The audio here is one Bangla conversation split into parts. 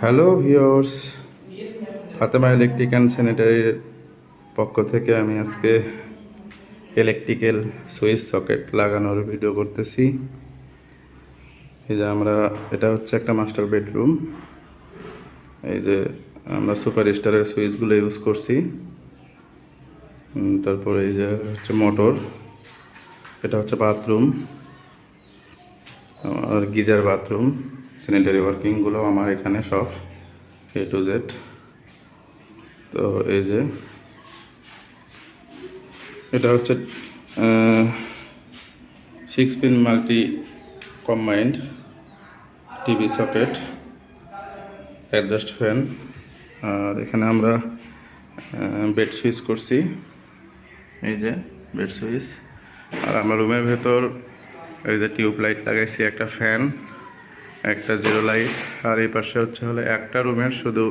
Hello viewers, Fatema electric and স্যানিটারির পক্ষ থেকে আমি আজকে ইলেকট্রিক্যাল সুইচ সকেট লাগানোর ভিডিও করতেছি। এই যে এটা হচ্ছে একটা মাস্টার বেডরুম। এই যে আমরা সুপার স্টারের সুইচগুলো ইউজ করছি। তারপরে এই যে হচ্ছে মোটর, এটা হচ্ছে বাথরুম আর গিজার বাথরুম। স্যানিটারি ওয়ার্কিংগুলো আমার এখানে সব A to Z। তো এই যে এটা হচ্ছে 6 pin multi combined TV socket, adjust fan. আর এখানে আমরা বেড সুইচ করছি, এই যে বেড সুইচ। আর আমরা রুমের ভেতর এই যে টিউব লাইট লাগাইছি, একটা ফ্যান, একটা জিরো লাইট। আর এই পাশে হলো একটা রুমের শুধু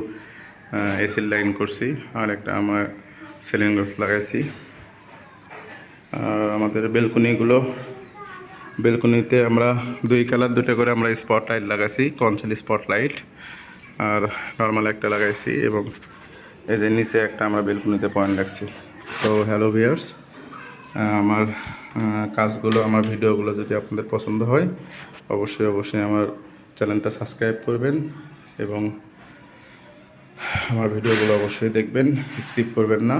এসির লাইন করছি, আর একটা আমার সিলিং বক্স লাগাইছি। আর আমাদের বেলকনিতে আমরা দুই কালার দুটো করে আমরা স্পট লাইট লাগাইছি, কনসেল স্পট লাইট, আর নর্মাল একটা লাগাইছি। এবং এই যে নিচে একটা আমরা বেলকনিতে পয়েন্ট রাখছি। তো হ্যালো ভিউয়ার্স, আমার কাজগুলো, আমার ভিডিওগুলো যদি আপনাদের পছন্দ হয় অবশ্যই আমার চ্যানেলটা সাবস্ক্রাইব করবেন এবং আমার ভিডিওগুলো অবশ্যই দেখবেন, স্কিপ করবেন না।